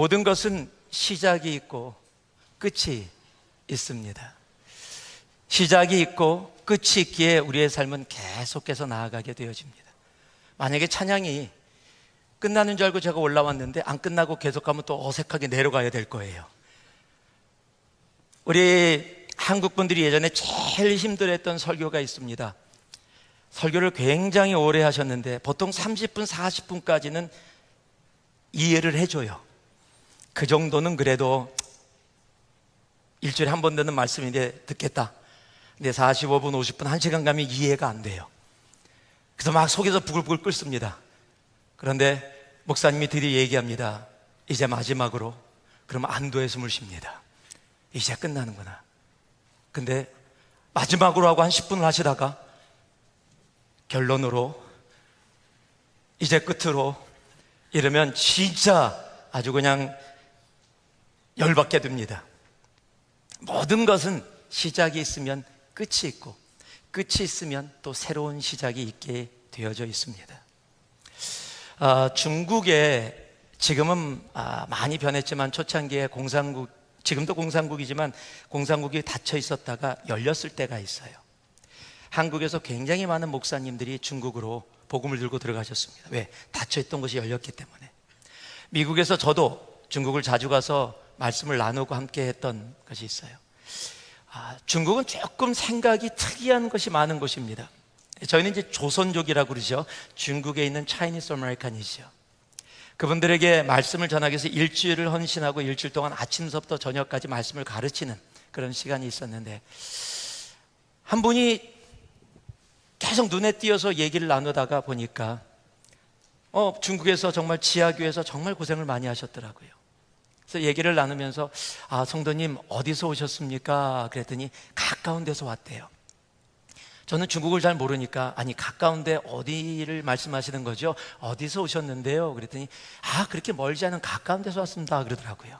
모든 것은 시작이 있고 끝이 있습니다. 시작이 있고 끝이 있기에 우리의 삶은 계속해서 나아가게 되어집니다. 만약에 찬양이 끝나는 줄 알고 제가 올라왔는데 안 끝나고 계속 가면 또 어색하게 내려가야 될 거예요. 우리 한국 분들이 예전에 제일 힘들어했던 설교가 있습니다. 설교를 굉장히 오래 하셨는데 보통 30분, 40분까지는 이해를 해줘요. 그 정도는 그래도 일주일에 한 번 듣는 말씀인데 듣겠다. 근데 45분, 50분, 1시간 가면 이해가 안 돼요. 그래서 막 속에서 부글부글 끓습니다. 그런데 목사님이 드디어 얘기합니다. 이제 마지막으로. 그러면 안도의 숨을 쉽니다. 이제 끝나는구나. 근데 마지막으로 하고 한 10분을 하시다가 결론으로 이제 끝으로 이러면 진짜 아주 그냥 열받게 됩니다. 모든 것은 시작이 있으면 끝이 있고 끝이 있으면 또 새로운 시작이 있게 되어져 있습니다. 중국에 지금은 많이 변했지만 초창기에 공산국, 지금도 공산국이지만 공산국이 닫혀 있었다가 열렸을 때가 있어요. 한국에서 굉장히 많은 목사님들이 중국으로 복음을 들고 들어가셨습니다. 왜? 닫혀 있던 것이 열렸기 때문에. 미국에서 저도 중국을 자주 가서 말씀을 나누고 함께 했던 것이 있어요. 중국은 조금 생각이 특이한 것이 많은 곳입니다. 저희는 이제 조선족이라고 그러죠. 중국에 있는 차이니스 아메리칸이죠. 그분들에게 말씀을 전하기 위해서 일주일을 헌신하고 일주일 동안 아침서부터 저녁까지 말씀을 가르치는 그런 시간이 있었는데, 한 분이 계속 눈에 띄어서 얘기를 나누다가 보니까 중국에서 정말 지하교에서 정말 고생을 많이 하셨더라고요. 그래서 얘기를 나누면서 성도님 어디서 오셨습니까? 그랬더니 가까운 데서 왔대요. 저는 중국을 잘 모르니까 아니 가까운데 어디를 말씀하시는 거죠? 어디서 오셨는데요? 그랬더니 그렇게 멀지 않은 가까운 데서 왔습니다 그러더라고요.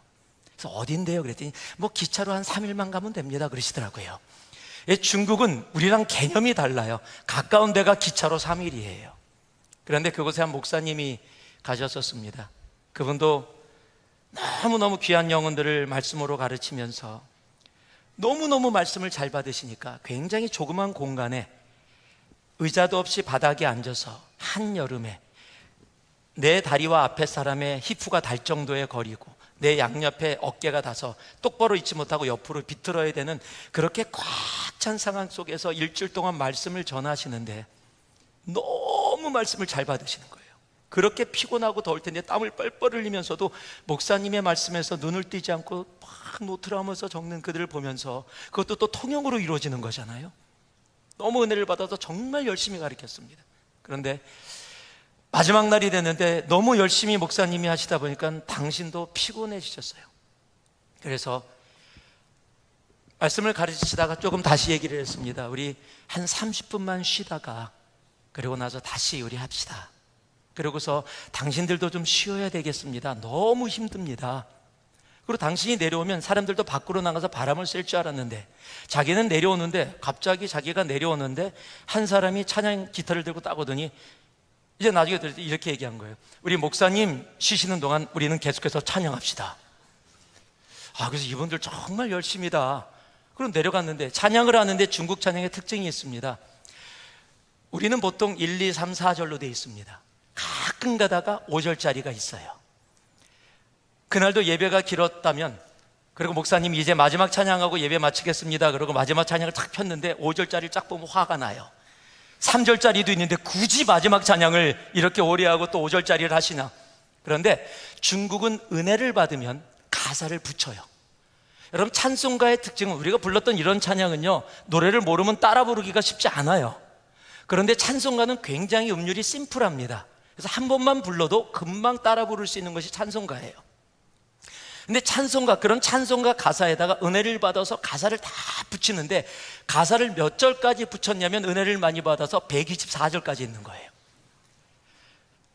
그래서 어딘데요? 그랬더니 뭐 기차로 한 3일만 가면 됩니다 그러시더라고요. 중국은 우리랑 개념이 달라요. 가까운 데가 기차로 3일이에요. 그런데 그곳에 한 목사님이 가셨었습니다. 그분도 너무너무 귀한 영혼들을 말씀으로 가르치면서 너무너무 말씀을 잘 받으시니까 굉장히 조그만 공간에 의자도 없이 바닥에 앉아서 한여름에 내 다리와 앞에 사람의 히프가 달 정도의 거리고 내 양옆에 어깨가 닿아서 똑바로 있지 못하고 옆으로 비틀어야 되는 그렇게 꽉 찬 상황 속에서 일주일 동안 말씀을 전하시는데 너무 말씀을 잘 받으시는 거예요. 그렇게 피곤하고 더울 텐데 땀을 뻘뻘 흘리면서도 목사님의 말씀에서 눈을 띄지 않고 막 노트를 하면서 적는 그들을 보면서, 그것도 또 통역으로 이루어지는 거잖아요. 너무 은혜를 받아서 정말 열심히 가르쳤습니다. 그런데 마지막 날이 됐는데 너무 열심히 목사님이 하시다 보니까 당신도 피곤해지셨어요. 그래서 말씀을 가르치다가 조금 다시 얘기를 했습니다. 우리 한 30분만 쉬다가 그리고 나서 다시 우리 합시다. 그러고서 당신들도 좀 쉬어야 되겠습니다. 너무 힘듭니다. 그리고 당신이 내려오면 사람들도 밖으로 나가서 바람을 쐴 줄 알았는데 자기는 내려오는데 갑자기 자기가 내려오는데 한 사람이 찬양 기타를 들고 따오더니 이제 나중에 이렇게 얘기한 거예요. 우리 목사님 쉬시는 동안 우리는 계속해서 찬양합시다. 그래서 이분들 정말 열심히다. 그럼 내려갔는데 찬양을 하는데 중국 찬양의 특징이 있습니다. 우리는 보통 1, 2, 3, 4절로 되어 있습니다. 가끔 가다가 5절짜리가 있어요. 그날도 예배가 길었다면, 그리고 목사님이 이제 마지막 찬양하고 예배 마치겠습니다 그러고 마지막 찬양을 딱 폈는데 5절짜리를 쫙 보면 화가 나요. 3절짜리도 있는데 굳이 마지막 찬양을 이렇게 오래 하고 또 5절짜리를 하시나. 그런데 중국은 은혜를 받으면 가사를 붙여요. 여러분, 찬송가의 특징은, 우리가 불렀던 이런 찬양은요 노래를 모르면 따라 부르기가 쉽지 않아요. 그런데 찬송가는 굉장히 음률이 심플합니다. 그래서 한 번만 불러도 금방 따라 부를 수 있는 것이 찬송가예요. 근데 찬송가, 그런 찬송가 가사에다가 은혜를 받아서 가사를 다 붙이는데 가사를 몇 절까지 붙였냐면 은혜를 많이 받아서 124절까지 있는 거예요.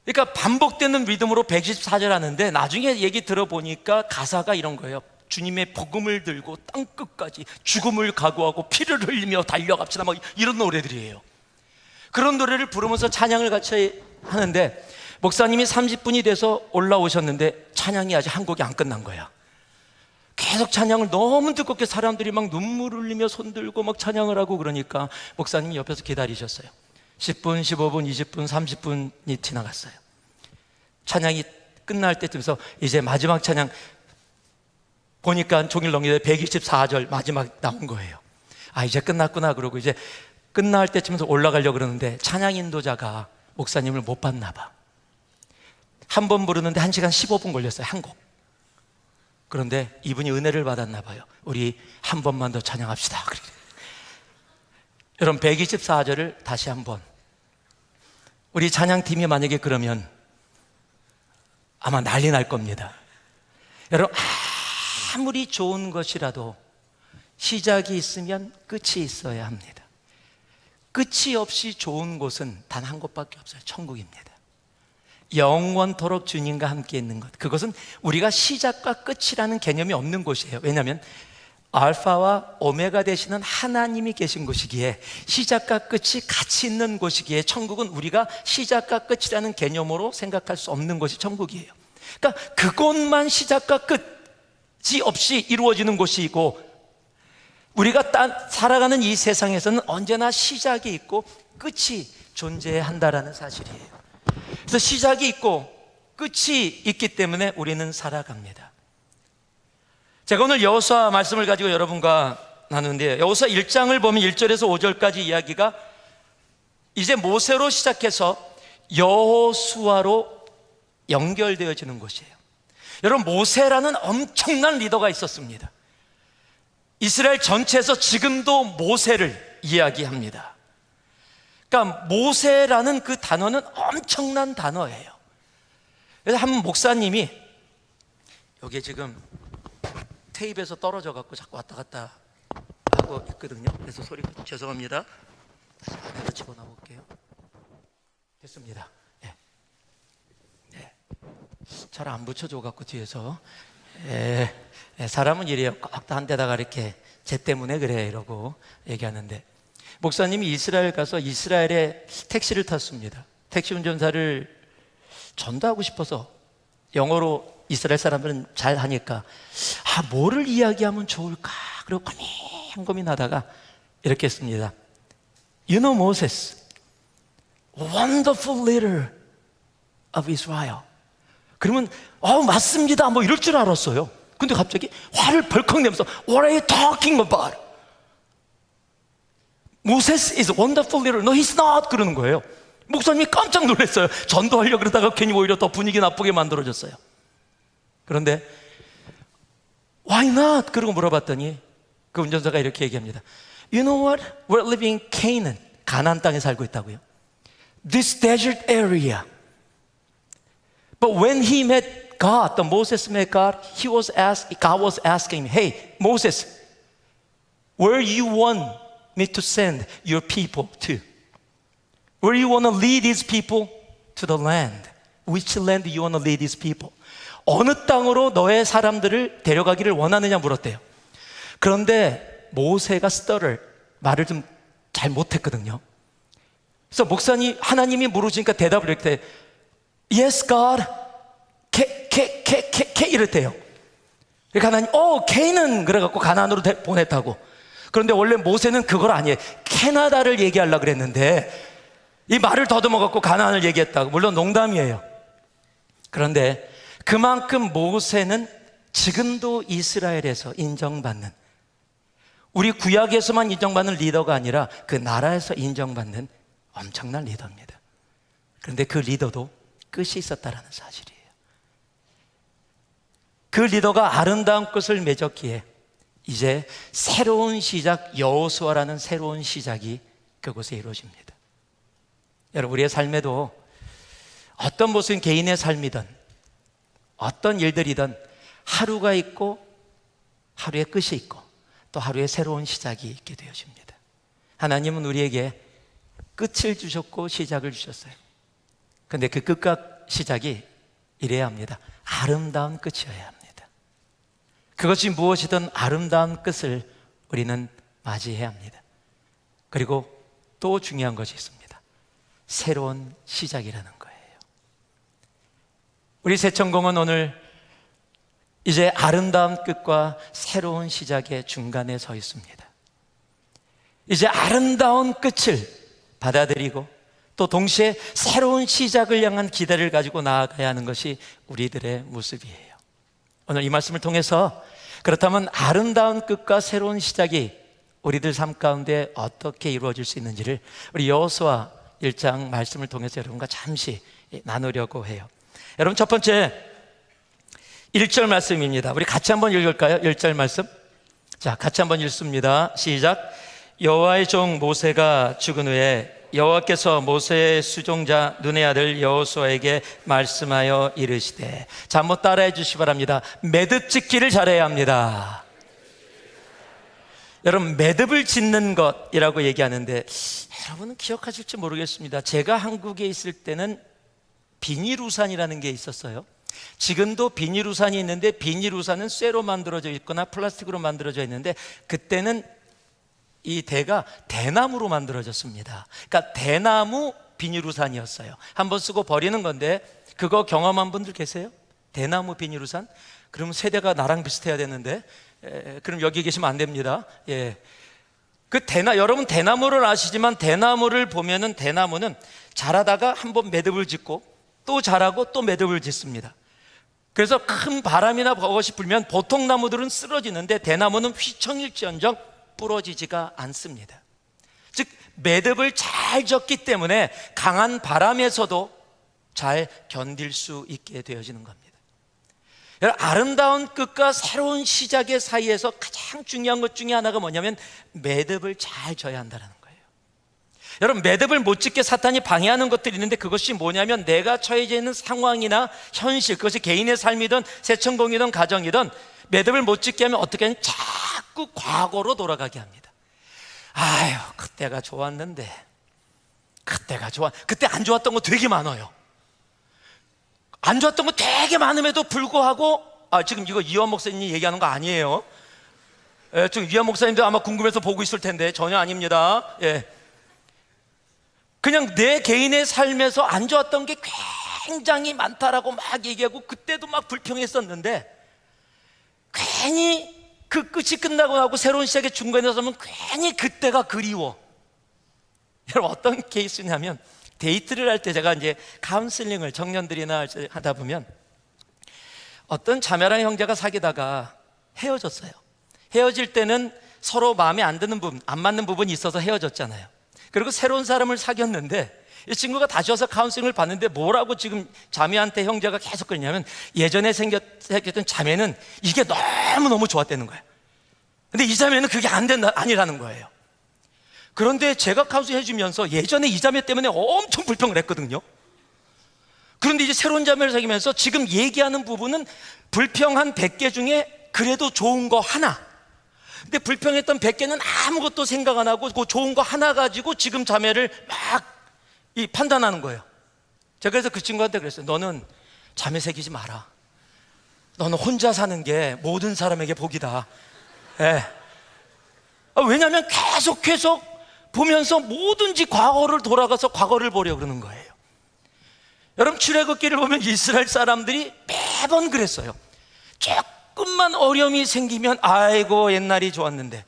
그러니까 반복되는 리듬으로 124절 하는데 나중에 얘기 들어보니까 가사가 이런 거예요. 주님의 복음을 들고 땅끝까지 죽음을 각오하고 피를 흘리며 달려갑시다, 막 이런 노래들이에요. 그런 노래를 부르면서 찬양을 같이 하는데 목사님이 30분이 돼서 올라오셨는데 찬양이 아직 한 곡이 안 끝난 거야. 계속 찬양을 너무 두껍게 사람들이 막 눈물을 흘리며 손들고 막 찬양을 하고 그러니까 목사님이 옆에서 기다리셨어요. 10분, 15분, 20분, 30분이 지나갔어요. 찬양이 끝날 때쯤에서 이제 마지막 찬양 보니까 종일 넘기는데 124절 마지막 나온 거예요. 아, 이제 끝났구나 그러고 이제 끝날 때쯤에서 올라가려고 그러는데 찬양 인도자가 목사님을 못 봤나 봐. 한 번 부르는데 1시간 15분 걸렸어요, 한 곡. 그런데 이분이 은혜를 받았나 봐요. 우리 한 번만 더 찬양합시다. 여러분 124절을 다시 한번, 우리 찬양팀이 만약에 그러면 아마 난리 날 겁니다. 여러분 아무리 좋은 것이라도 시작이 있으면 끝이 있어야 합니다. 끝이 없이 좋은 곳은 단 한 곳밖에 없어요. 천국입니다. 영원토록 주님과 함께 있는 것, 그것은 우리가 시작과 끝이라는 개념이 없는 곳이에요. 왜냐하면 알파와 오메가 되시는 하나님이 계신 곳이기에, 시작과 끝이 같이 있는 곳이기에 천국은 우리가 시작과 끝이라는 개념으로 생각할 수 없는 곳이 천국이에요. 그러니까 그곳만 시작과 끝이 없이 이루어지는 곳이고, 우리가 살아가는 이 세상에서는 언제나 시작이 있고 끝이 존재해야 한다는 사실이에요. 그래서 시작이 있고 끝이 있기 때문에 우리는 살아갑니다. 제가 오늘 여호수아 말씀을 가지고 여러분과 나누는데, 여호수아 1장을 보면 1절에서 5절까지 이야기가 이제 모세로 시작해서 여호수아로 연결되어지는 곳이에요. 여러분, 모세라는 엄청난 리더가 있었습니다. 이스라엘 전체에서 지금도 모세를 이야기합니다. 그러니까 모세라는 그 단어는 엄청난 단어예요. 그래서 한 목사님이, 여기에 지금 테이프에서 떨어져 갖고 자꾸 왔다 갔다 하고 있거든요. 그래서 소리가 죄송합니다. 다시 안에로 집어넣어 볼게요. 됐습니다. 네. 네. 잘 안 붙여줘 갖고 뒤에서. 사람은 이래요. 꼭 한 데다가 이렇게 쟤 때문에 그래 이러고 얘기하는데, 목사님이 이스라엘 가서 이스라엘에 택시를 탔습니다. 택시 운전사를 전도하고 싶어서, 영어로 이스라엘 사람들은 잘 하니까 뭐를 이야기하면 좋을까 그리고 고민하다가 이렇게 했습니다. You know Moses, wonderful leader of Israel. 그러면 맞습니다 뭐 이럴 줄 알았어요. 근데 갑자기 화를 벌컥 내면서 What are you talking about? Moses is a wonderful leader. No, he's not. 그러는 거예요. 목사님이 깜짝 놀랐어요. 전도하려고 그러다가 괜히 오히려 더 분위기 나쁘게 만들어졌어요. 그런데 Why not? 그러고 물어봤더니 그 운전사가 이렇게 얘기합니다. You know what? We're living in Canaan. 가나안 땅에 살고 있다고요. This desert area. But when he met God, the Moses met God, God was asking him, Hey, Moses, where you want me to send your people to? Where you want to lead these people to the land? Which land do you want to lead these people? 어느 땅으로 너의 사람들을 데려가기를 원하느냐 물었대요. 그런데 모세가 말을 좀 잘 못했거든요. 그래서 목사님, 하나님이 물으시니까 대답을 이렇게 해. Yes, God. 이랬대요. 그러니까 하나님, K는 그래갖고 가나안으로 보냈다고. 그런데 원래 모세는 그걸 아니에요. 캐나다를 얘기하려고 그랬는데 이 말을 더듬어갖고 가나안을 얘기했다고. 물론 농담이에요. 그런데 그만큼 모세는 지금도 이스라엘에서 인정받는, 우리 구약에서만 인정받는 리더가 아니라 그 나라에서 인정받는 엄청난 리더입니다. 그런데 그 리더도 끝이 있었다는 사실이에요. 그 리더가 아름다운 끝을 맺었기에 이제 새로운 시작, 여호수아라는 새로운 시작이 그곳에 이루어집니다. 여러분, 우리의 삶에도 어떤 모습인 개인의 삶이든 어떤 일들이든 하루가 있고 하루의 끝이 있고 또 하루의 새로운 시작이 있게 되어집니다. 하나님은 우리에게 끝을 주셨고 시작을 주셨어요. 그런데 그 끝과 시작이 이래야 합니다. 아름다운 끝이어야 합니다. 그것이 무엇이든 아름다운 끝을 우리는 맞이해야 합니다. 그리고 또 중요한 것이 있습니다. 새로운 시작이라는 거예요. 우리 새천공은 오늘 이제 아름다운 끝과 새로운 시작의 중간에 서 있습니다. 이제 아름다운 끝을 받아들이고 또 동시에 새로운 시작을 향한 기대를 가지고 나아가야 하는 것이 우리들의 모습이에요. 오늘 이 말씀을 통해서 그렇다면 아름다운 끝과 새로운 시작이 우리들 삶 가운데 어떻게 이루어질 수 있는지를 우리 여호수아 1장 말씀을 통해서 여러분과 잠시 나누려고 해요. 여러분, 첫 번째 1절 말씀입니다. 우리 같이 한번 읽을까요? 1절 말씀. 자, 같이 한번 읽습니다. 시작. 여호와의 종 모세가 죽은 후에 여호와께서 모세의 수종자 눈의 아들 여호수아에게 말씀하여 이르시되. 자, 한번 따라해 주시기 바랍니다. 매듭 짓기를 잘해야 합니다. 여러분, 매듭을 짓는 것이라고 얘기하는데 여러분은 기억하실지 모르겠습니다. 제가 한국에 있을 때는 비닐우산이라는 게 있었어요. 지금도 비닐우산이 있는데 비닐우산은 쇠로 만들어져 있거나 플라스틱으로 만들어져 있는데 그때는 이 대가 대나무로 만들어졌습니다. 그러니까 대나무 비닐우산이었어요. 한번 쓰고 버리는 건데 그거 경험한 분들 계세요? 대나무 비닐우산? 그럼 세대가 나랑 비슷해야 되는데 그럼 여기 계시면 안 됩니다. 예. 여러분 대나무를 아시지만 대나무를 보면은 대나무는 자라다가 한번 매듭을 짓고 또 자라고 또 매듭을 짓습니다. 그래서 큰 바람이나 버것이 불면 보통 나무들은 쓰러지는데 대나무는 휘청일지언정 부러지지가 않습니다. 즉 매듭을 잘 졌기 때문에 강한 바람에서도 잘 견딜 수 있게 되어지는 겁니다. 여러분, 아름다운 끝과 새로운 시작의 사이에서 가장 중요한 것 중에 하나가 뭐냐면 매듭을 잘 져야 한다는 거예요. 여러분, 매듭을 못 짓게 사탄이 방해하는 것들이 있는데 그것이 뭐냐면 내가 처해져 있는 상황이나 현실, 그것이 개인의 삶이든 새천공이든 가정이든 매듭을 못 짓게 하면 어떻게 하면 자꾸 과거로 돌아가게 합니다. 아유, 그때가 좋았는데, 그때 안 좋았던 거 되게 많아요. 안 좋았던 거 되게 많음에도 불구하고 지금 이거 이완 목사님이 얘기하는 거 아니에요. 지금 이완 목사님도 아마 궁금해서 보고 있을 텐데 전혀 아닙니다. 예. 그냥 내 개인의 삶에서 안 좋았던 게 굉장히 많다라고 막 얘기하고 그때도 막 불평했었는데 괜히 그 끝이 끝나고 나고 새로운 시작의 중간에 서면 괜히 그때가 그리워. 여러분, 어떤 케이스냐면 데이트를 할 때 제가 이제 카운슬링을 청년들이나 하다 보면 어떤 자매랑 형제가 사귀다가 헤어졌어요. 헤어질 때는 서로 마음에 안 드는 부분, 안 맞는 부분이 있어서 헤어졌잖아요. 그리고 새로운 사람을 사귀었는데 이 친구가 다시 와서 카운슬링을 받는데 뭐라고 지금 자매한테 형제가 계속 그러냐면 예전에 생겼던 자매는 이게 너무너무 좋았다는 거예요. 근데 이 자매는 그게 아니라는 거예요. 그런데 제가 카운슬링 해주면서 예전에 이 자매 때문에 엄청 불평을 했거든요. 그런데 이제 새로운 자매를 사귀면서 지금 얘기하는 부분은 불평한 100개 중에 그래도 좋은 거 하나. 근데 불평했던 100개는 아무것도 생각 안 하고 그 좋은 거 하나 가지고 지금 자매를 막 판단하는 거예요. 제가 그래서 그 친구한테 그랬어요. 너는 자매 새기지 마라. 너는 혼자 사는 게 모든 사람에게 복이다. 예. 왜냐하면 계속 보면서 뭐든지 과거를 돌아가서 과거를 보려고 그러는 거예요. 여러분, 출애굽기를 보면 이스라엘 사람들이 매번 그랬어요. 조금만 어려움이 생기면 아이고 옛날이 좋았는데.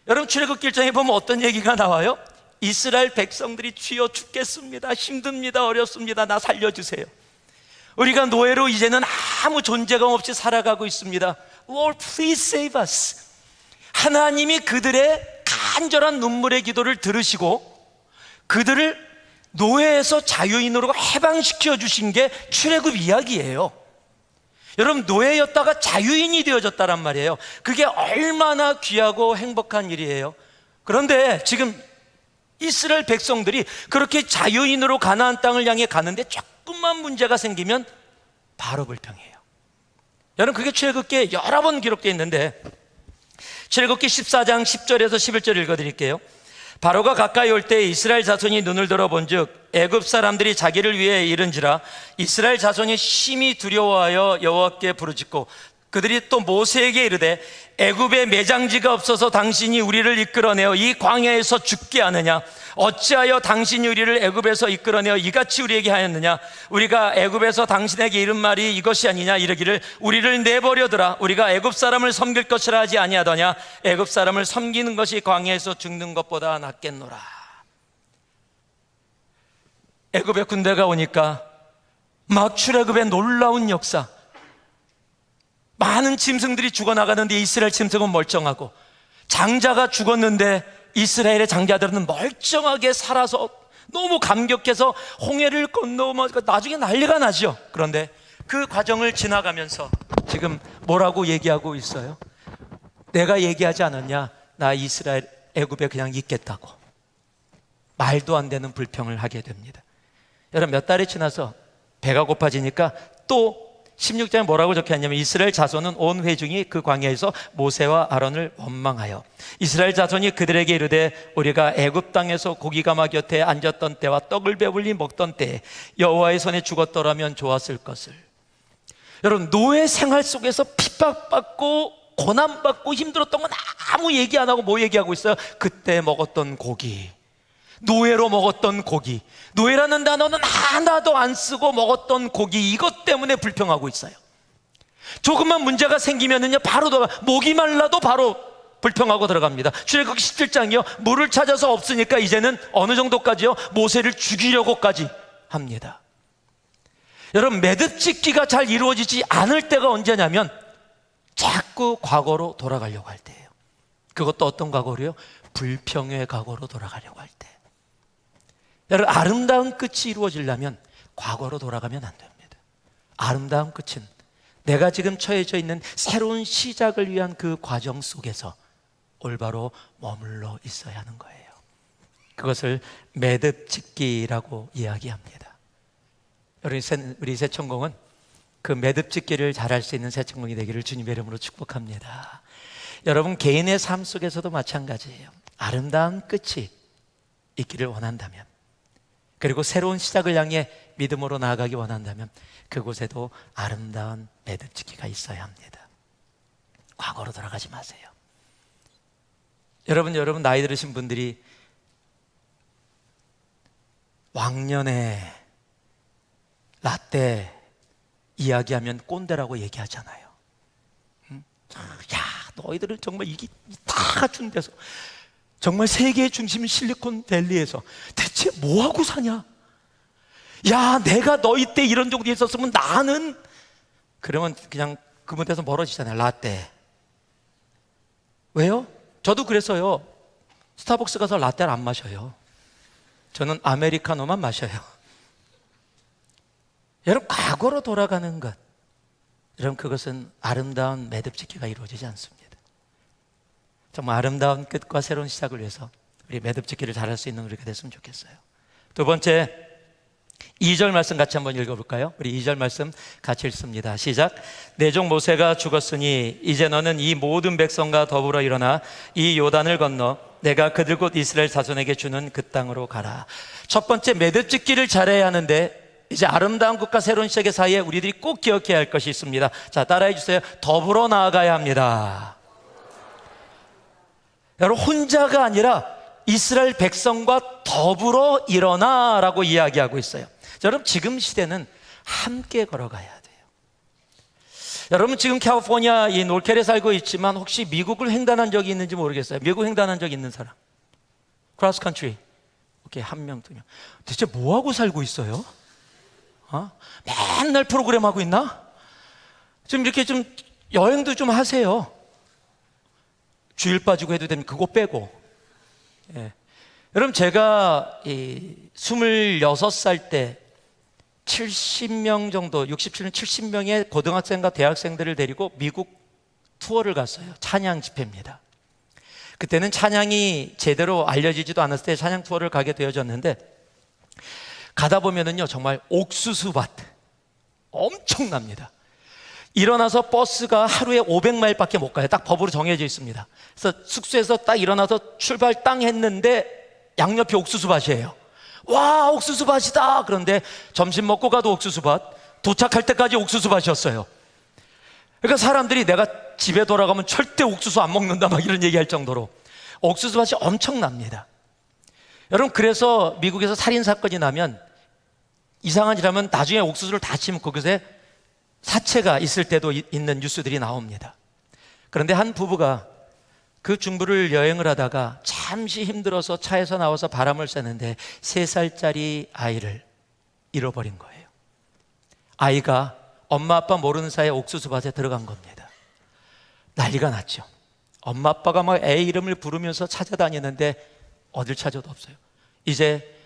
여러분, 출애굽기 1장에 보면 어떤 얘기가 나와요? 이스라엘 백성들이 주여 죽겠습니다, 힘듭니다, 어렵습니다, 나 살려주세요. 우리가 노예로 이제는 아무 존재감 없이 살아가고 있습니다. Lord, please save us. 하나님이 그들의 간절한 눈물의 기도를 들으시고 그들을 노예에서 자유인으로 해방시켜 주신 게 출애굽 이야기예요. 여러분, 노예였다가 자유인이 되어졌다란 말이에요. 그게 얼마나 귀하고 행복한 일이에요. 그런데 지금 이스라엘 백성들이 그렇게 자유인으로 가나안 땅을 향해 가는데 조금만 문제가 생기면 바로 불평해요. 여러분, 그게 출애굽기에 여러 번 기록되어 있는데 출애굽기 14장 10절에서 11절 읽어드릴게요. 바로가 가까이 올 때 이스라엘 자손이 눈을 들어본즉 애굽 사람들이 자기를 위해 이른지라 이스라엘 자손이 심히 두려워하여 여호와께 부르짖고 그들이 또 모세에게 이르되 애굽에 매장지가 없어서 당신이 우리를 이끌어내어 이 광야에서 죽게 하느냐? 어찌하여 당신이 우리를 애굽에서 이끌어내어 이같이 우리에게 하였느냐? 우리가 애굽에서 당신에게 이른 말이 이것이 아니냐? 이르기를 우리를 내버려두라. 우리가 애굽 사람을 섬길 것이라 하지 아니하더냐? 애굽 사람을 섬기는 것이 광야에서 죽는 것보다 낫겠노라. 애굽의 군대가 오니까 막 출애굽의 놀라운 역사, 많은 짐승들이 죽어나가는데 이스라엘 짐승은 멀쩡하고, 장자가 죽었는데 이스라엘의 장자들은 멀쩡하게 살아서 너무 감격해서 홍해를 건너면 나중에 난리가 나죠. 그런데 그 과정을 지나가면서 지금 뭐라고 얘기하고 있어요? 내가 얘기하지 않았냐? 나 이스라엘 애굽에 그냥 있겠다고. 말도 안 되는 불평을 하게 됩니다. 여러분, 몇 달이 지나서 배가 고파지니까 또 16장에 뭐라고 적혀있냐면 이스라엘 자손은 온 회중이 그 광야에서 모세와 아론을 원망하여 이스라엘 자손이 그들에게 이르되 우리가 애굽 땅에서 고기가마 곁에 앉았던 때와 떡을 배불리 먹던 때에 여호와의 손에 죽었더라면 좋았을 것을. 여러분, 노예 생활 속에서 핍박받고 고난받고 힘들었던 건 아무 얘기 안 하고 뭐 얘기하고 있어요? 그때 먹었던 고기, 노예로 먹었던 고기, 노예라는 단어는 하나도 안 쓰고 먹었던 고기, 이것 때문에 불평하고 있어요. 조금만 문제가 생기면은요 바로 목이 말라도 바로 불평하고 들어갑니다. 출애굽기 17장이요 물을 찾아서 없으니까 이제는 어느 정도까지요? 모세를 죽이려고까지 합니다. 여러분, 매듭짓기가 잘 이루어지지 않을 때가 언제냐면 자꾸 과거로 돌아가려고 할 때예요. 그것도 어떤 과거로요? 불평의 과거로 돌아가려고 할 때. 여러분, 아름다운 끝이 이루어지려면 과거로 돌아가면 안 됩니다. 아름다운 끝은 내가 지금 처해져 있는 새로운 시작을 위한 그 과정 속에서 올바로 머물러 있어야 하는 거예요. 그것을 매듭짓기라고 이야기합니다. 우리 새천공은 그 매듭짓기를 잘할 수 있는 새천공이 되기를 주님의 이름으로 축복합니다. 여러분, 개인의 삶 속에서도 마찬가지예요. 아름다운 끝이 있기를 원한다면, 그리고 새로운 시작을 향해 믿음으로 나아가기 원한다면 그곳에도 아름다운 매듭짓기가 있어야 합니다. 과거로 돌아가지 마세요. 여러분 나이 들으신 분들이 왕년에 라떼 이야기하면 꼰대라고 얘기하잖아요. 야, 너희들은 정말 이게 다 갖춘 데서, 정말 세계의 중심 실리콘밸리에서 대체 뭐하고 사냐? 야, 내가 너희 때 이런 정도에 있었으면 나는, 그러면 그냥 그 무대에서 멀어지잖아요. 라떼. 왜요? 저도 그래서요 스타벅스 가서 라떼를 안 마셔요. 저는 아메리카노만 마셔요. 여러분, 과거로 돌아가는 것, 여러분, 그것은 아름다운 매듭짓기가 이루어지지 않습니다. 정말 아름다운 끝과 새로운 시작을 위해서 우리 매듭짓기를 잘할 수 있는 우리가 됐으면 좋겠어요. 두 번째, 2절 말씀 같이 한번 읽어볼까요? 우리 2절 말씀 같이 읽습니다. 시작. 내 종 모세가 죽었으니 이제 너는 이 모든 백성과 더불어 일어나 이 요단을 건너 내가 그들 곧 이스라엘 자손에게 주는 그 땅으로 가라. 첫 번째, 매듭짓기를 잘해야 하는데 이제 아름다운 것과 새로운 시작의 사이에 우리들이 꼭 기억해야 할 것이 있습니다. 자, 따라해 주세요. 더불어 나아가야 합니다. 여러분, 혼자가 아니라 이스라엘 백성과 더불어 일어나라고 이야기하고 있어요. 여러분, 지금 시대는 함께 걸어가야 돼요. 여러분, 지금 캘리포니아 이 놀켈에 살고 있지만 혹시 미국을 횡단한 적이 있는지 모르겠어요. 미국 횡단한 적 있는 사람? 크로스 컨트리. 오케이, 한 명, 두 명. 대체 뭐하고 살고 있어요? 맨날 프로그램 하고 있나? 좀 이렇게 좀 여행도 좀 하세요. 주일 빠지고 해도 되면 그거 빼고. 예. 여러분, 제가 26살 때 70명 정도, 67년 70명의 고등학생과 대학생들을 데리고 미국 투어를 갔어요. 찬양 집회입니다. 그때는 찬양이 제대로 알려지지도 않았을 때 찬양 투어를 가게 되어졌는데, 가다 보면은요 정말 옥수수밭 엄청납니다. 일어나서 버스가 하루에 500마일밖에 못 가요. 딱 법으로 정해져 있습니다. 그래서 숙소에서 딱 일어나서 출발 땅 했는데 양옆이 옥수수밭이에요. 와, 옥수수밭이다. 그런데 점심 먹고 가도 옥수수밭, 도착할 때까지 옥수수밭이었어요. 그러니까 사람들이 내가 집에 돌아가면 절대 옥수수 안 먹는다 막 이런 얘기할 정도로 옥수수 밭이 엄청납니다. 여러분, 그래서 미국에서 살인 사건이 나면 이상한 일 하면 나중에 옥수수를 다 치면 그곳에 사체가 있을 때도 있는 뉴스들이 나옵니다. 그런데 한 부부가 그 중부를 여행을 하다가 잠시 힘들어서 차에서 나와서 바람을 쐬는데 3살짜리 아이를 잃어버린 거예요. 아이가 엄마 아빠 모르는 사이에 옥수수 밭에 들어간 겁니다. 난리가 났죠. 엄마 아빠가 막 애 이름을 부르면서 찾아다니는데 어딜 찾아도 없어요. 이제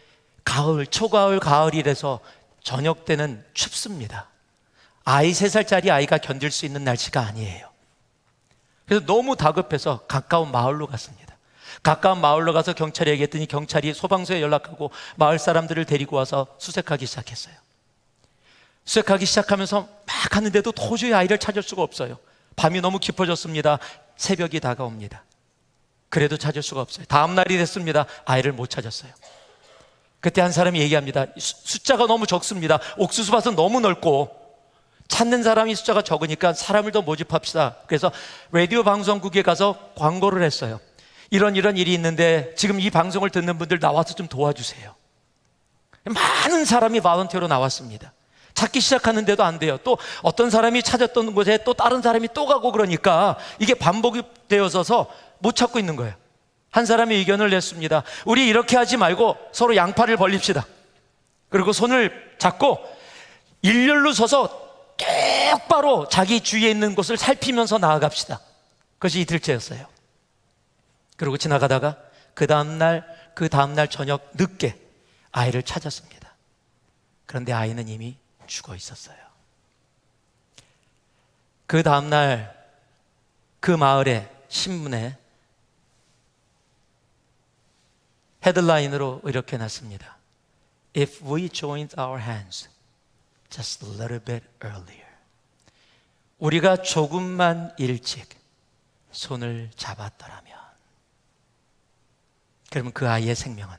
가을, 초가을, 가을이라서 저녁 때는 춥습니다. 아이 3살짜리 아이가 견딜 수 있는 날씨가 아니에요. 그래서 너무 다급해서 가까운 마을로 갔습니다. 가까운 마을로 가서 경찰에 얘기했더니 경찰이 소방서에 연락하고 마을 사람들을 데리고 와서 수색하기 시작했어요. 수색하기 시작하면서 막 하는데도 도저히 아이를 찾을 수가 없어요. 밤이 너무 깊어졌습니다. 새벽이 다가옵니다. 그래도 찾을 수가 없어요. 다음 날이 됐습니다. 아이를 못 찾았어요. 그때 한 사람이 얘기합니다. 숫자가 너무 적습니다. 옥수수밭은 너무 넓고 찾는 사람이 숫자가 적으니까 사람을 더 모집합시다. 그래서 라디오 방송국에 가서 광고를 했어요. 이런 일이 있는데 지금 이 방송을 듣는 분들 나와서 좀 도와주세요. 많은 사람이 발런티어로 나왔습니다. 찾기 시작하는데도 안 돼요. 또 어떤 사람이 찾았던 곳에 또 다른 사람이 또 가고 그러니까 이게 반복이 되어서 못 찾고 있는 거예요. 한 사람이 의견을 냈습니다. 우리 이렇게 하지 말고 서로 양팔을 벌립시다. 그리고 손을 잡고 일렬로 서서 똑바로 자기 주위에 있는 곳을 살피면서 나아갑시다. 그것이 이틀째였어요. 그리고 지나가다가 그 다음날 저녁 늦게 아이를 찾았습니다. 그런데 아이는 이미 죽어 있었어요. 그 다음날 그 마을의 신문에 헤드라인으로 이렇게 났습니다. If we joined our hands just a little bit earlier. 우리가 조금만 일찍 손을 잡았더라면, 그러면 그 아이의 생명은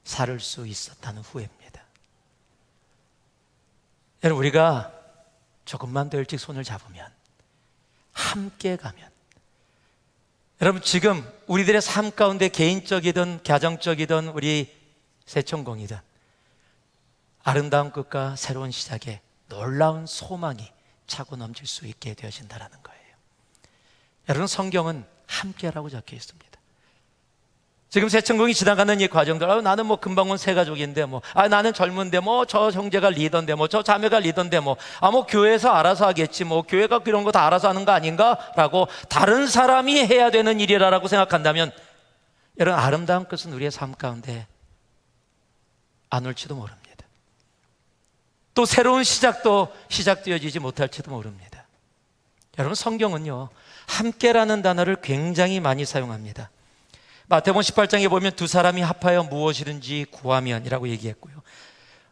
살을 수 있었다는 후회입니다. 여러분, 우리가 조금만 더 일찍 손을 잡으면, 함께 가면, 여러분, 지금 우리들의 삶 가운데 개인적이든 가정적이든 우리 새천공이든 아름다운 끝과 새로운 시작에 놀라운 소망이 차고 넘칠 수 있게 되어진다는 거예요. 여러분, 성경은 함께라고 적혀 있습니다. 지금 새천공이 지나가는 이 과정들, 나는 뭐 금방 온 새 가족인데 나는 젊은데 저 형제가 리더인데 저 자매가 리더인데 교회에서 알아서 하겠지, 교회가 그런 거 다 알아서 하는 거 아닌가라고 다른 사람이 해야 되는 일이라고 생각한다면, 여러분, 아름다운 것은 우리의 삶 가운데 안 올지도 모릅니다. 또 새로운 시작도 시작되어지지 못할지도 모릅니다. 여러분, 성경은요, 함께라는 단어를 굉장히 많이 사용합니다. 마태복음 18장에 보면 두 사람이 합하여 무엇이든지 구하면이라고 얘기했고요.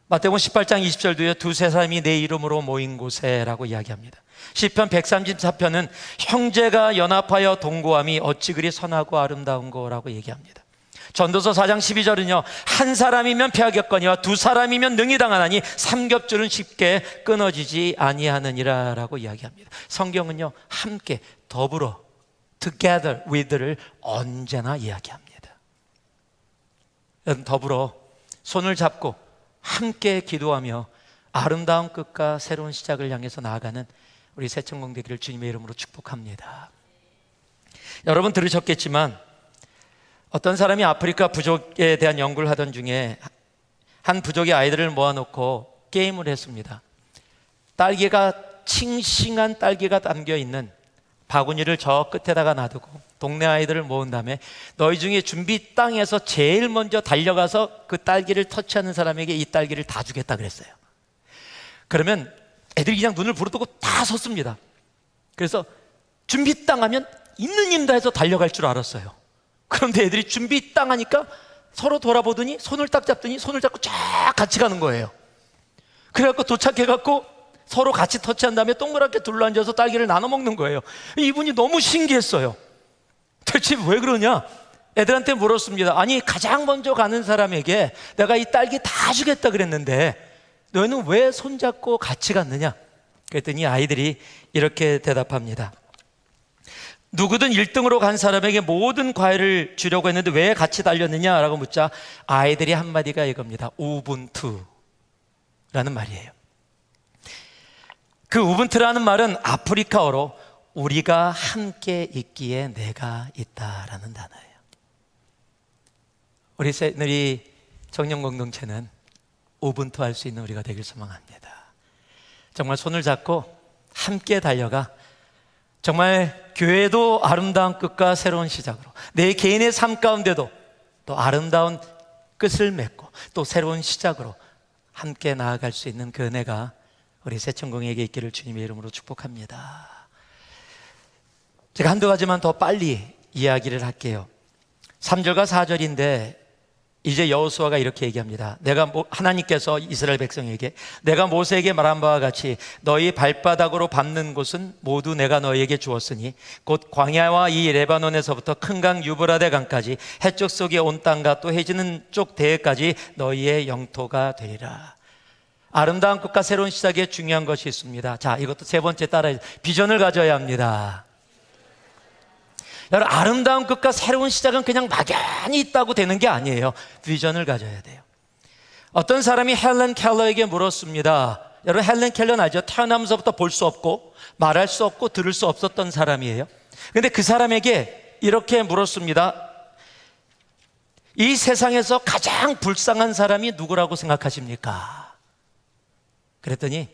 마태복음 18장 20절도요, 두세 사람이 내 이름으로 모인 곳에라고 이야기합니다. 시편 134편은 형제가 연합하여 동거함이 어찌 그리 선하고 아름다운 거라고 얘기합니다. 전도서 4장 12절은요, 한 사람이면 패하겠거니와 두 사람이면 능히 당하나니 삼겹줄은 쉽게 끊어지지 아니하느니라 라고 이야기합니다. 성경은요, 함께, 더불어, together with를 언제나 이야기합니다. 더불어 손을 잡고 함께 기도하며 아름다운 끝과 새로운 시작을 향해서 나아가는 우리 새천공 되기를 주님의 이름으로 축복합니다. 여러분 들으셨겠지만 어떤 사람이 아프리카 부족에 대한 연구를 하던 중에 한 부족의 아이들을 모아놓고 게임을 했습니다. 싱싱한 딸기가 담겨있는 바구니를 저 끝에다가 놔두고 동네 아이들을 모은 다음에 너희 중에 준비 땅에서 제일 먼저 달려가서 그 딸기를 터치하는 사람에게 이 딸기를 다 주겠다 그랬어요. 그러면 애들이 그냥 눈을 부릅뜨고 다 섰습니다. 그래서 준비 땅 하면 있는 힘 다해서 달려갈 줄 알았어요. 그런데 애들이 준비 땅 하니까 서로 돌아보더니 손을 딱 잡더니 손을 잡고 쫙 같이 가는 거예요. 그래갖고 도착해갖고 서로 같이 터치한 다음에 동그랗게 둘러앉아서 딸기를 나눠 먹는 거예요. 이분이 너무 신기했어요. 대체 왜 그러냐? 애들한테 물었습니다. 아니, 가장 먼저 가는 사람에게 내가 이 딸기 다 주겠다 그랬는데 너희는 왜 손잡고 같이 갔느냐? 그랬더니 아이들이 이렇게 대답합니다. 누구든 1등으로 간 사람에게 모든 과일을 주려고 했는데 왜 같이 달렸느냐라고 묻자 아이들이 한마디가 이겁니다. 우분투라는 말이에요. 그 우분투라는 말은 아프리카어로 우리가 함께 있기에 내가 있다라는 단어예요. 우리 청년 공동체는 우분투 할 수 있는 우리가 되길 소망합니다. 정말 손을 잡고 함께 달려가 정말 교회도 아름다운 끝과 새로운 시작으로 내 개인의 삶 가운데도 또 아름다운 끝을 맺고 또 새로운 시작으로 함께 나아갈 수 있는 그 은혜가 우리 새천공에게 있기를 주님의 이름으로 축복합니다. 제가 한두 가지만 더 빨리 이야기를 할게요. 3절과 4절인데 이제 여호수아가 이렇게 얘기합니다. 하나님께서 이스라엘 백성에게 내가 모세에게 말한 바와 같이 너희 발바닥으로 밟는 곳은 모두 내가 너희에게 주었으니 곧 광야와 이 레바논에서부터 큰 강 유브라데 강까지 해쪽 속의 온 땅과 또 해지는 쪽 대해까지 너희의 영토가 되리라. 아름다운 끝과 새로운 시작에 중요한 것이 있습니다. 자, 이것도 세 번째 따라해. 비전을 가져야 합니다. 여러분, 아름다운 끝과 새로운 시작은 그냥 막연히 있다고 되는 게 아니에요. 비전을 가져야 돼요. 어떤 사람이 헬렌 켈러에게 물었습니다. 여러분, 헬렌 켈러는 알죠? 태어나면서부터 볼 수 없고 말할 수 없고 들을 수 없었던 사람이에요. 그런데 그 사람에게 이렇게 물었습니다. 이 세상에서 가장 불쌍한 사람이 누구라고 생각하십니까? 그랬더니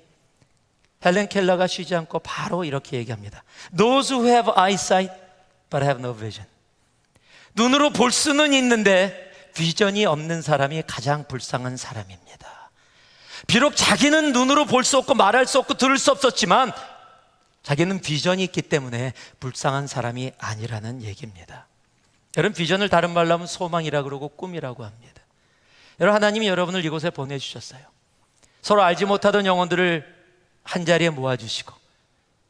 헬렌 켈러가 쉬지 않고 바로 이렇게 얘기합니다. Those who have eyesight but have no vision. 눈으로 볼 수는 있는데 비전이 없는 사람이 가장 불쌍한 사람입니다. 비록 자기는 눈으로 볼 수 없고 말할 수 없고 들을 수 없었지만 자기는 비전이 있기 때문에 불쌍한 사람이 아니라는 얘기입니다. 여러분, 비전을 다른 말로 하면 소망이라고 그러고 꿈이라고 합니다. 여러분, 하나님이 여러분을 이곳에 보내주셨어요. 서로 알지 못하던 영혼들을 한자리에 모아주시고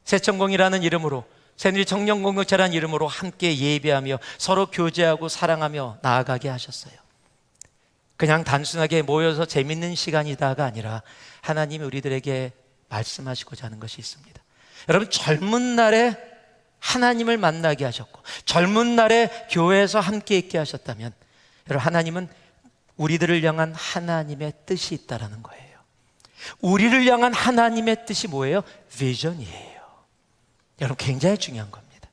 새천공이라는 이름으로 새누리 청년 공동체라는 이름으로 함께 예배하며 서로 교제하고 사랑하며 나아가게 하셨어요. 그냥 단순하게 모여서 재밌는 시간이다가 아니라 하나님이 우리들에게 말씀하시고자 하는 것이 있습니다. 여러분, 젊은 날에 하나님을 만나게 하셨고 젊은 날에 교회에서 함께 있게 하셨다면 여러분, 하나님은 우리들을 향한 하나님의 뜻이 있다라는 거예요. 우리를 향한 하나님의 뜻이 뭐예요? 비전이에요. 여러분, 굉장히 중요한 겁니다.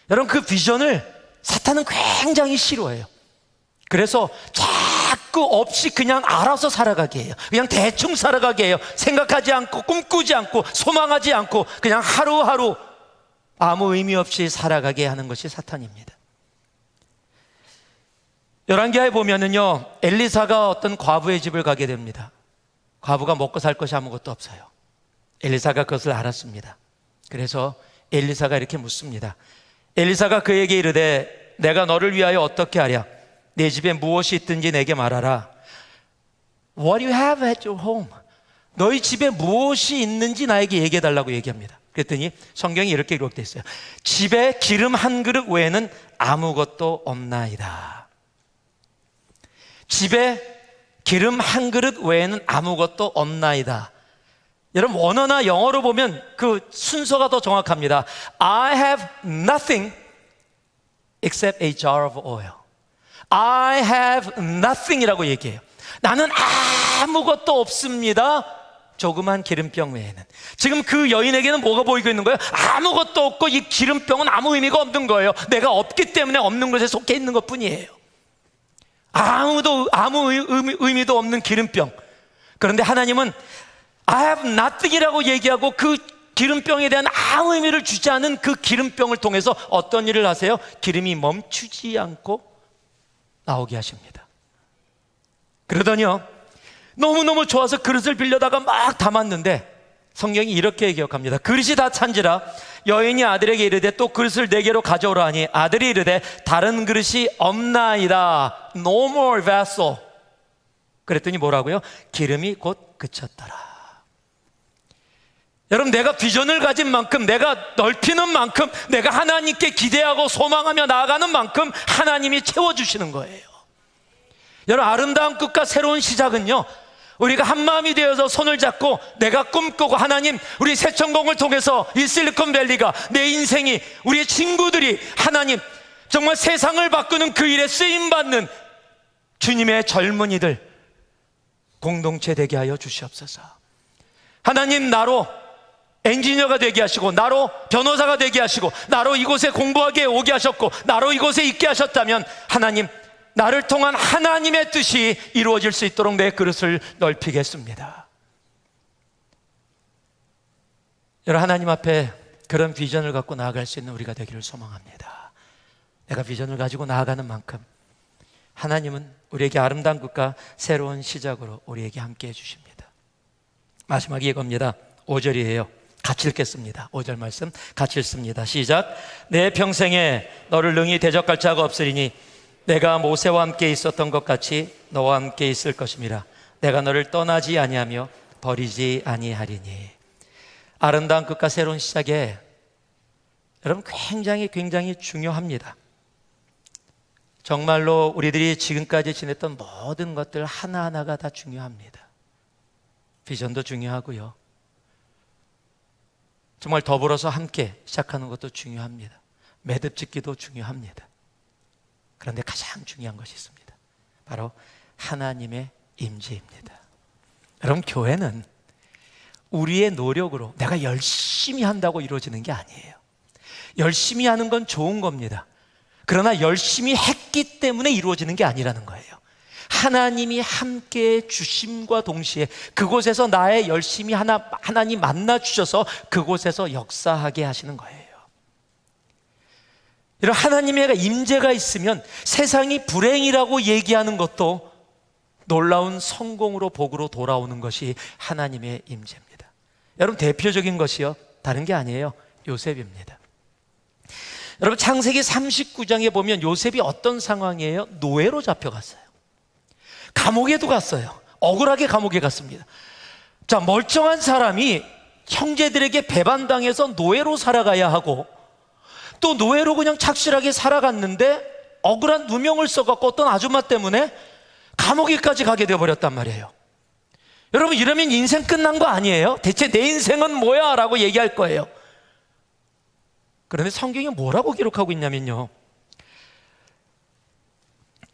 여러분, 그 비전을 사탄은 굉장히 싫어해요. 그래서 자꾸 없이 그냥 알아서 살아가게 해요. 그냥 대충 살아가게 해요. 생각하지 않고 꿈꾸지 않고 소망하지 않고 그냥 하루하루 아무 의미 없이 살아가게 하는 것이 사탄입니다. 열왕기하에 보면은요, 엘리사가 어떤 과부의 집을 가게 됩니다. 과부가 먹고 살 것이 아무것도 없어요. 엘리사가 그것을 알았습니다. 그래서 엘리사가 이렇게 묻습니다. 엘리사가 그에게 이르되 내가 너를 위하여 어떻게 하랴? 내 집에 무엇이 있든지 내게 말하라. What you have at your home? 너희 집에 무엇이 있는지 나에게 얘기해 달라고 얘기합니다. 그랬더니 성경이 이렇게 기록되어 있어요. 집에 기름 한 그릇 외에는 아무것도 없나이다. 집에 기름 한 그릇 외에는 아무것도 없나이다. 여러분, 원어나 영어로 보면 그 순서가 더 정확합니다. I have nothing except a jar of oil. I have nothing이라고 얘기해요. 나는 아무것도 없습니다. 조그만 기름병 외에는. 지금 그 여인에게는 뭐가 보이고 있는 거예요? 아무것도 없고 이 기름병은 아무 의미가 없는 거예요. 내가 없기 때문에 없는 것에 속해 있는 것 뿐이에요. 아무 의미도 없는 기름병. 그런데 하나님은 I have nothing이라고 얘기하고 그 기름병에 대한 아무 의미를 주지 않은 그 기름병을 통해서 어떤 일을 하세요? 기름이 멈추지 않고 나오게 하십니다. 그러더니요, 너무너무 좋아서 그릇을 빌려다가 막 담았는데 성경이 이렇게 기억합니다. 그릇이 다 찬지라 여인이 아들에게 이르되 또 그릇을 4개로 가져오라 하니 아들이 이르되 다른 그릇이 없나이다. No more vessel. 그랬더니 뭐라고요? 기름이 곧 그쳤더라. 여러분, 내가 비전을 가진 만큼, 내가 넓히는 만큼, 내가 하나님께 기대하고 소망하며 나아가는 만큼 하나님이 채워주시는 거예요. 여러분, 아름다운 끝과 새로운 시작은요, 우리가 한마음이 되어서 손을 잡고 내가 꿈꾸고 하나님, 우리 새천공을 통해서 이 실리콘밸리가, 내 인생이, 우리의 친구들이 하나님 정말 세상을 바꾸는 그 일에 쓰임받는 주님의 젊은이들 공동체 되게 하여 주시옵소서. 하나님, 나로 엔지니어가 되게 하시고, 나로 변호사가 되게 하시고, 나로 이곳에 공부하게 오게 하셨고, 나로 이곳에 있게 하셨다면 하나님, 나를 통한 하나님의 뜻이 이루어질 수 있도록 내 그릇을 넓히겠습니다. 여러분, 하나님 앞에 그런 비전을 갖고 나아갈 수 있는 우리가 되기를 소망합니다. 내가 비전을 가지고 나아가는 만큼 하나님은 우리에게 아름다운 것과 새로운 시작으로 우리에게 함께 해주십니다. 마지막이 이겁니다. 5절이에요. 같이 읽겠습니다. 5절 말씀 같이 읽습니다. 시작. 내 평생에 너를 능히 대적할 자가 없으리니 내가 모세와 함께 있었던 것 같이 너와 함께 있을 것임이라. 내가 너를 떠나지 아니하며 버리지 아니하리니. 아름다운 끝과 새로운 시작에 여러분 굉장히 중요합니다. 정말로 우리들이 지금까지 지냈던 모든 것들 하나하나가 다 중요합니다. 비전도 중요하고요, 정말 더불어서 함께 시작하는 것도 중요합니다. 매듭 짓기도 중요합니다. 그런데 가장 중요한 것이 있습니다. 바로 하나님의 임재입니다. 여러분, 교회는 우리의 노력으로 내가 열심히 한다고 이루어지는 게 아니에요. 열심히 하는 건 좋은 겁니다. 그러나 열심히 했기 때문에 이루어지는 게 아니라는 거예요. 하나님이 함께 주심과 동시에 그곳에서 나의 열심히 하나님 만나 주셔서 그곳에서 역사하게 하시는 거예요. 이런 하나님의 임재가 있으면 세상이 불행이라고 얘기하는 것도 놀라운 성공으로 복으로 돌아오는 것이 하나님의 임재입니다. 여러분, 대표적인 것이요, 다른 게 아니에요. 요셉입니다. 여러분, 창세기 39장에 보면 요셉이 어떤 상황이에요? 노예로 잡혀갔어요. 감옥에도 갔어요. 억울하게 감옥에 갔습니다. 자, 멀쩡한 사람이 형제들에게 배반당해서 노예로 살아가야 하고, 또 노예로 그냥 착실하게 살아갔는데 억울한 누명을 써갖고 어떤 아줌마 때문에 감옥에까지 가게 되어버렸단 말이에요. 여러분, 이러면 인생 끝난 거 아니에요? 대체 내 인생은 뭐야? 라고 얘기할 거예요. 그런데 성경이 뭐라고 기록하고 있냐면요,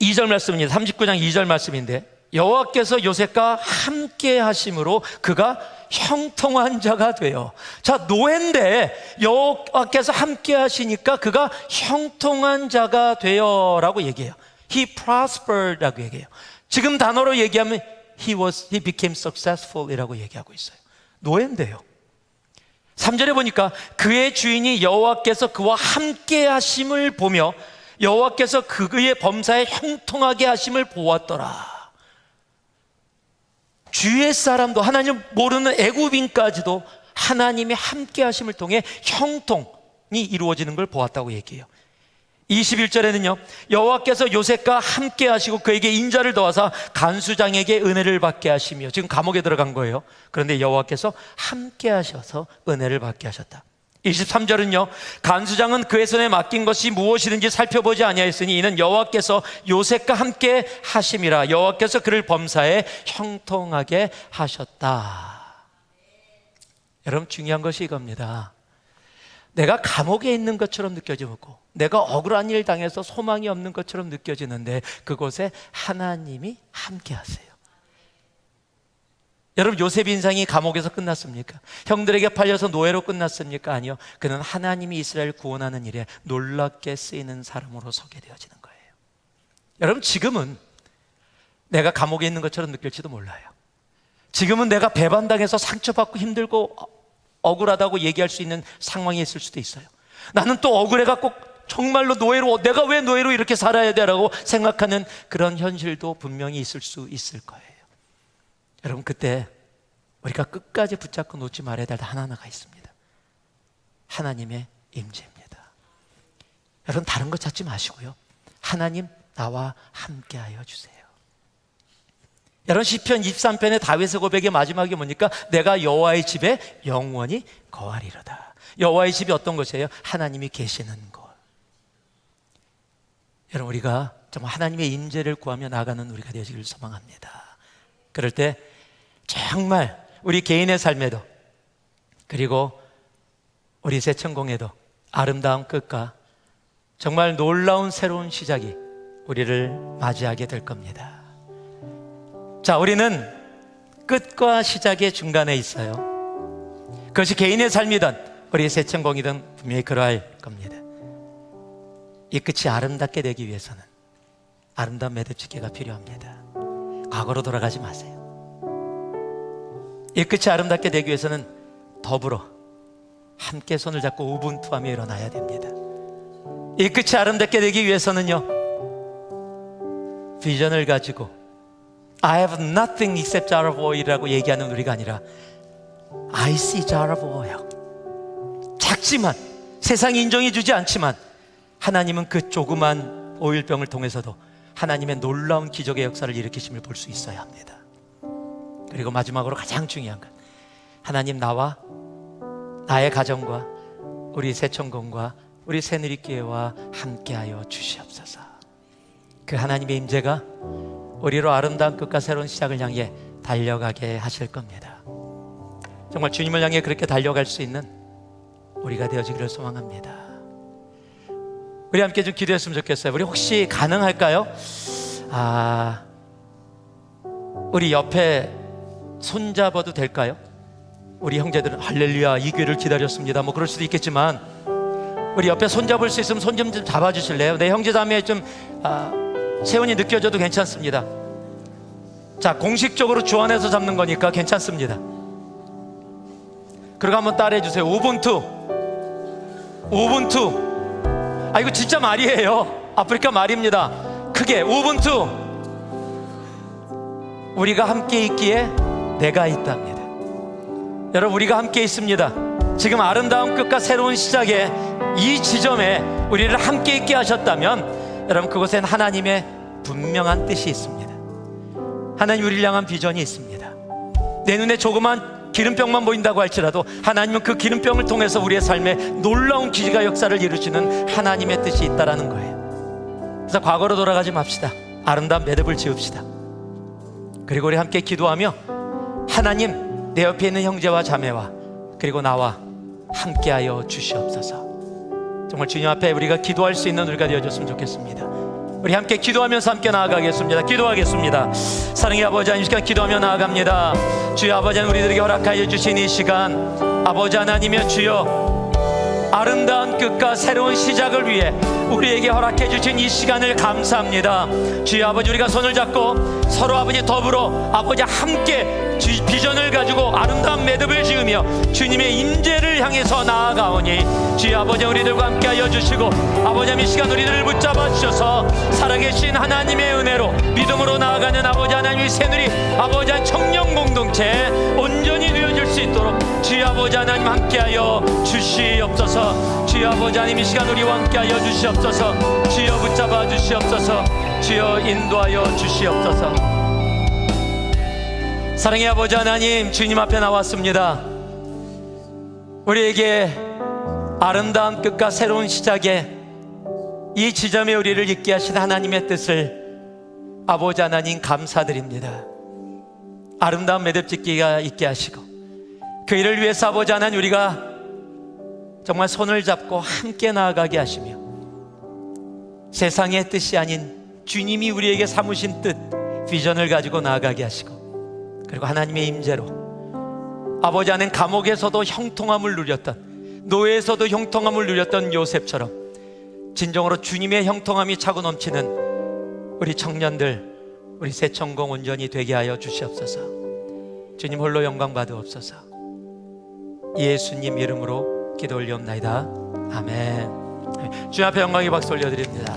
2절 말씀입니다. 39장 2절 말씀인데, 여호와께서 요셉과 함께 하심으로 그가 형통한 자가 되어. 자, 노예인데 여호와께서 함께 하시니까 그가 형통한 자가 되어 라고 얘기해요. He prospered 라고 얘기해요. 지금 단어로 얘기하면 he became successful 이라고 얘기하고 있어요. 노예인데요. 3절에 보니까 그의 주인이 여호와께서 그와 함께 하심을 보며 여호와께서 그의 범사에 형통하게 하심을 보았더라. 주위의 사람도, 하나님 모르는 애굽인까지도 하나님의 함께 하심을 통해 형통이 이루어지는 걸 보았다고 얘기해요. 21절에는요, 여호와께서 요셉과 함께 하시고 그에게 인자를 더하사 간수장에게 은혜를 받게 하시며, 지금 감옥에 들어간 거예요. 그런데 여호와께서 함께 하셔서 은혜를 받게 하셨다. 23절은요, 간수장은 그의 손에 맡긴 것이 무엇이든지 살펴보지 아니하였으니 이는 여호와께서 요셉과 함께 하심이라. 여호와께서 그를 범사에 형통하게 하셨다. 여러분, 중요한 것이 이겁니다. 내가 감옥에 있는 것처럼 느껴지고 내가 억울한 일 당해서 소망이 없는 것처럼 느껴지는데 그곳에 하나님이 함께 하세요. 여러분, 요셉 인생이 감옥에서 끝났습니까? 형들에게 팔려서 노예로 끝났습니까? 아니요. 그는 하나님이 이스라엘 구원하는 일에 놀랍게 쓰이는 사람으로 서게 되어지는 거예요. 여러분, 지금은 내가 감옥에 있는 것처럼 느낄지도 몰라요. 지금은 내가 배반당해서 상처받고 힘들고 억울하다고 얘기할 수 있는 상황에 있을 수도 있어요. 나는 또 억울해갖고 정말로 노예로, 내가 왜 노예로 이렇게 살아야 되라고 생각하는 그런 현실도 분명히 있을 수 있을 거예요. 여러분, 그때 우리가 끝까지 붙잡고 놓지 말아야 될 하나하나가 있습니다. 하나님의 임재입니다. 여러분, 다른 것 찾지 마시고요, 하나님 나와 함께하여 주세요. 여러분, 시편 23편의 다윗의 고백의 마지막이 뭡니까? 내가 여호와의 집에 영원히 거하리로다. 여호와의 집이 어떤 곳이에요? 하나님이 계시는 곳. 여러분, 우리가 정말 하나님의 임재를 구하며 나아가는 우리가 되시길 소망합니다. 그럴 때 정말 우리 개인의 삶에도, 그리고 우리 새천공에도 아름다운 끝과 정말 놀라운 새로운 시작이 우리를 맞이하게 될 겁니다. 자, 우리는 끝과 시작의 중간에 있어요. 그것이 개인의 삶이든 우리 새천공이든 분명히 그러할 겁니다. 이 끝이 아름답게 되기 위해서는 아름다운 매듭짓기가 필요합니다. 과거로 돌아가지 마세요. 이 끝이 아름답게 되기 위해서는 더불어 함께 손을 잡고 우분투하며 일어나야 됩니다. 이 끝이 아름답게 되기 위해서는요, 비전을 가지고 I have nothing except jar of oil이라고 얘기하는 우리가 아니라 I see jar of oil. 작지만, 세상이 인정해주지 않지만 하나님은 그 조그만 오일병을 통해서도 하나님의 놀라운 기적의 역사를 일으키심을 볼 수 있어야 합니다. 그리고 마지막으로 가장 중요한 건, 하나님 나와 나의 가정과 우리 새천공과 우리 새누리교회와 함께하여 주시옵소서. 그 하나님의 임재가 우리로 아름다운 끝과 새로운 시작을 향해 달려가게 하실 겁니다. 정말 주님을 향해 그렇게 달려갈 수 있는 우리가 되어지기를 소망합니다. 우리 함께 좀 기도했으면 좋겠어요. 우리 혹시 가능할까요? 우리 옆에 손잡아도 될까요? 우리 형제들은 할렐루야 이 교회를 기다렸습니다 뭐 그럴 수도 있겠지만, 우리 옆에 손잡을 수 있으면 손 좀 잡아주실래요? 내 형제 자매의 좀 체온이 느껴져도 괜찮습니다. 자, 공식적으로 주안에서 잡는 거니까 괜찮습니다. 그리고 한번 따라해 주세요. 우분투. 이거 진짜 말이에요. 아프리카 말입니다. 크게 우분투. 우리가 함께 있기에 내가 있답니다. 여러분, 우리가 함께 있습니다. 지금 아름다운 끝과 새로운 시작의 이 지점에 우리를 함께 있게 하셨다면, 여러분, 그곳엔 하나님의 분명한 뜻이 있습니다. 하나님 우리를 향한 비전이 있습니다. 내 눈에 조그만 기름병만 보인다고 할지라도 하나님은 그 기름병을 통해서 우리의 삶에 놀라운 기적의 역사를 이루시는 하나님의 뜻이 있다라는 거예요. 그래서 과거로 돌아가지 맙시다. 아름다운 매듭을 지읍시다. 그리고 우리 함께 기도하며, 하나님 내 옆에 있는 형제와 자매와 그리고 나와 함께하여 주시옵소서. 정말 주님 앞에 우리가 기도할 수 있는 우리가 되어줬으면 좋겠습니다. 우리 함께 기도하면서 함께 나아가겠습니다. 기도하겠습니다. 사랑의 아버지 하나님, 이 시간 기도하며 나아갑니다. 주여 아버지 하나님, 우리들에게 허락하여 주신 이 시간, 아버지 하나님이여 주여, 아름다운 끝과 새로운 시작을 위해 우리에게 허락해 주신 이 시간을 감사합니다. 주여 아버지, 우리가 손을 잡고 서로 아버지 더불어 아버지 함께 비전을 가지고 아름다운 매듭을 지으며 주님의 임재를 향해서 나아가오니, 주여 아버지 우리들과 함께하여 주시고, 아버지 이 시간 우리들을 붙잡아 주셔서 살아계신 하나님의 은혜로 믿음으로 나아가는 아버지 하나님의 새누리 아버지 한 청년 공동체 온전히 누려질 수 있도록 주여 아버지 하나님 함께하여 주시옵소서. 주여 아버지 하나님, 이 시간 우리와 함께하여 주시옵소서. 주여 붙잡아 주시옵소서. 주여 인도하여 주시옵소서. 사랑의 아버지 하나님, 주님 앞에 나왔습니다. 우리에게 아름다운 끝과 새로운 시작에 이 지점에 우리를 있게 하신 하나님의 뜻을 아버지 하나님 감사드립니다. 아름다운 매듭짓기가 있게 하시고, 그 일을 위해서 아버지 하나님 우리가 정말 손을 잡고 함께 나아가게 하시며, 세상의 뜻이 아닌 주님이 우리에게 삼으신 뜻, 비전을 가지고 나아가게 하시고, 그리고 하나님의 임재로 아버지 하나님 감옥에서도 형통함을 누렸던, 노예에서도 형통함을 누렸던 요셉처럼 진정으로 주님의 형통함이 차고 넘치는 우리 청년들, 우리 새천공 온전히 되게 하여 주시옵소서. 주님 홀로 영광 받으옵소서. 예수님 이름으로 기도 올리옵나이다. 아멘. 주님 앞에 영광의 박수 올려드립니다.